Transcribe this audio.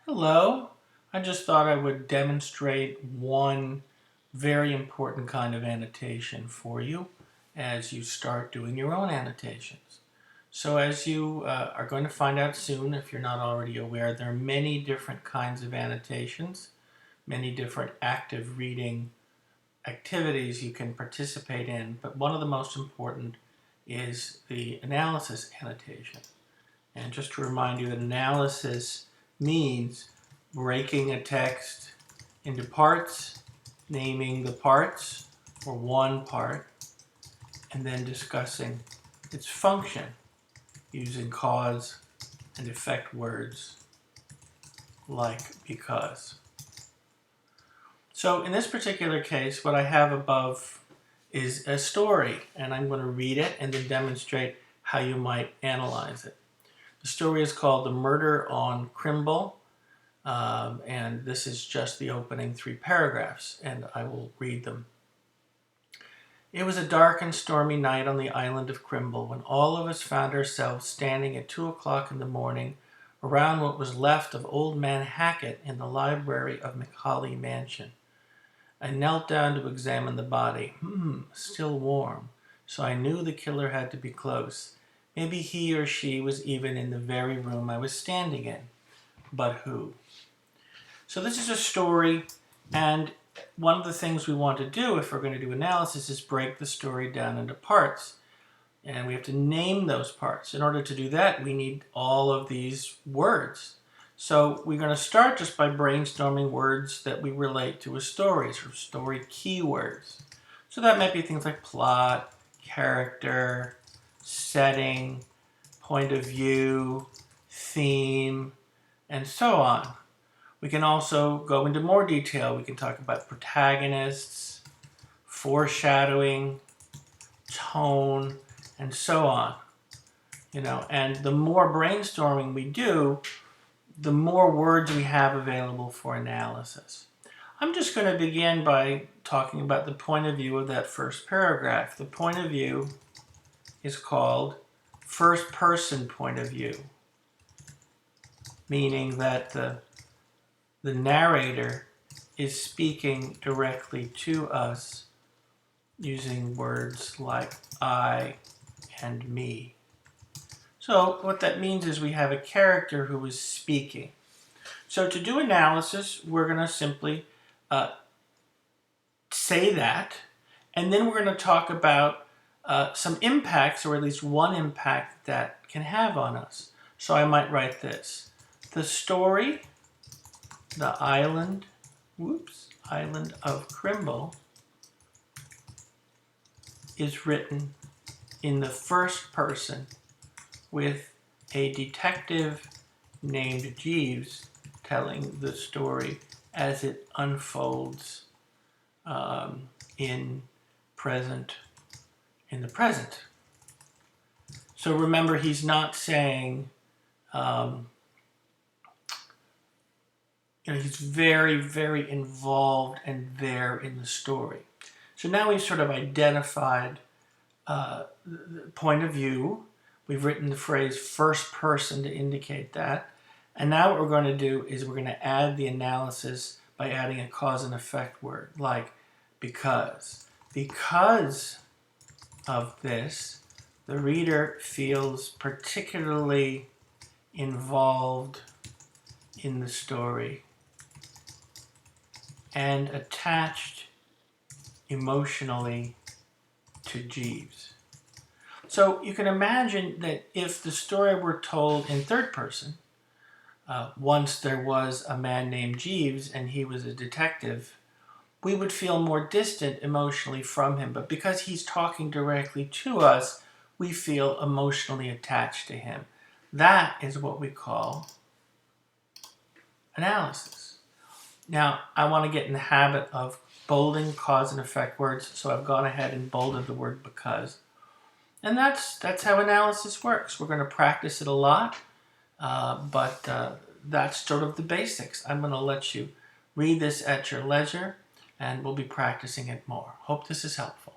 Hello. I just thought I would demonstrate one very important kind of annotation for you as you start doing your own annotations. So as you are going to find out soon, if you're not already aware, there are many different kinds of annotations, many different active reading activities you can participate in, but one of the most important is the analysis annotation. And just to remind you that analysis means breaking a text into parts, naming the parts, or one part, and then discussing its function using cause and effect words like because. So in this particular case, what I have above is a story, and I'm going to read it and then demonstrate how you might analyze it. The story is called The Murder on Crimble, and this is just the opening 3 paragraphs, and I will read them. It was a dark and stormy night on the island of Crimble when all of us found ourselves standing at 2 o'clock in the morning around what was left of Old Man Hackett in the library of McCauley Mansion. I knelt down to examine the body. Still warm, so I knew the killer had to be close. Maybe he or she was even in the very room I was standing in. But who? So this is a story, and one of the things we want to do if we're going to do analysis is break the story down into parts. And we have to name those parts. In order to do that, we need all of these words. So we're going to start just by brainstorming words that we relate to a story, sort of story keywords. So that might be things like plot, character, setting, point of view, theme, and so on. We can also go into more detail. We can talk about protagonists, foreshadowing, tone, and so on. And the more brainstorming we do, the more words we have available for analysis. I'm just going to begin by talking about the point of view of that first paragraph. The point of view is called first person point of view, meaning that the narrator is speaking directly to us using words like I and me. So what that means is we have a character who is speaking. So to do analysis, we're going to simply say that, and then we're going to talk about some impacts, or at least one impact that can have on us. So I might write this. The story, the island of Crimble, is written in the first person with a detective named Jeeves telling the story as it unfolds in the present. So remember, he's not saying, he's very, very involved and there in the story. So now we've sort of identified the point of view. We've written the phrase first person to indicate that. And now what we're going to do is we're going to add the analysis by adding a cause and effect word, like because. Because of this, the reader feels particularly involved in the story and attached emotionally to Jeeves. So you can imagine that if the story were told in third person, once there was a man named Jeeves and he was a detective, we would feel more distant emotionally from him. But because he's talking directly to us, we feel emotionally attached to him. That is what we call analysis. Now, I want to get in the habit of bolding cause and effect words, so I've gone ahead and bolded the word because. And that's how analysis works. We're going to practice it a lot, but that's sort of the basics. I'm going to let you read this at your leisure, and we'll be practicing it more. Hope this is helpful.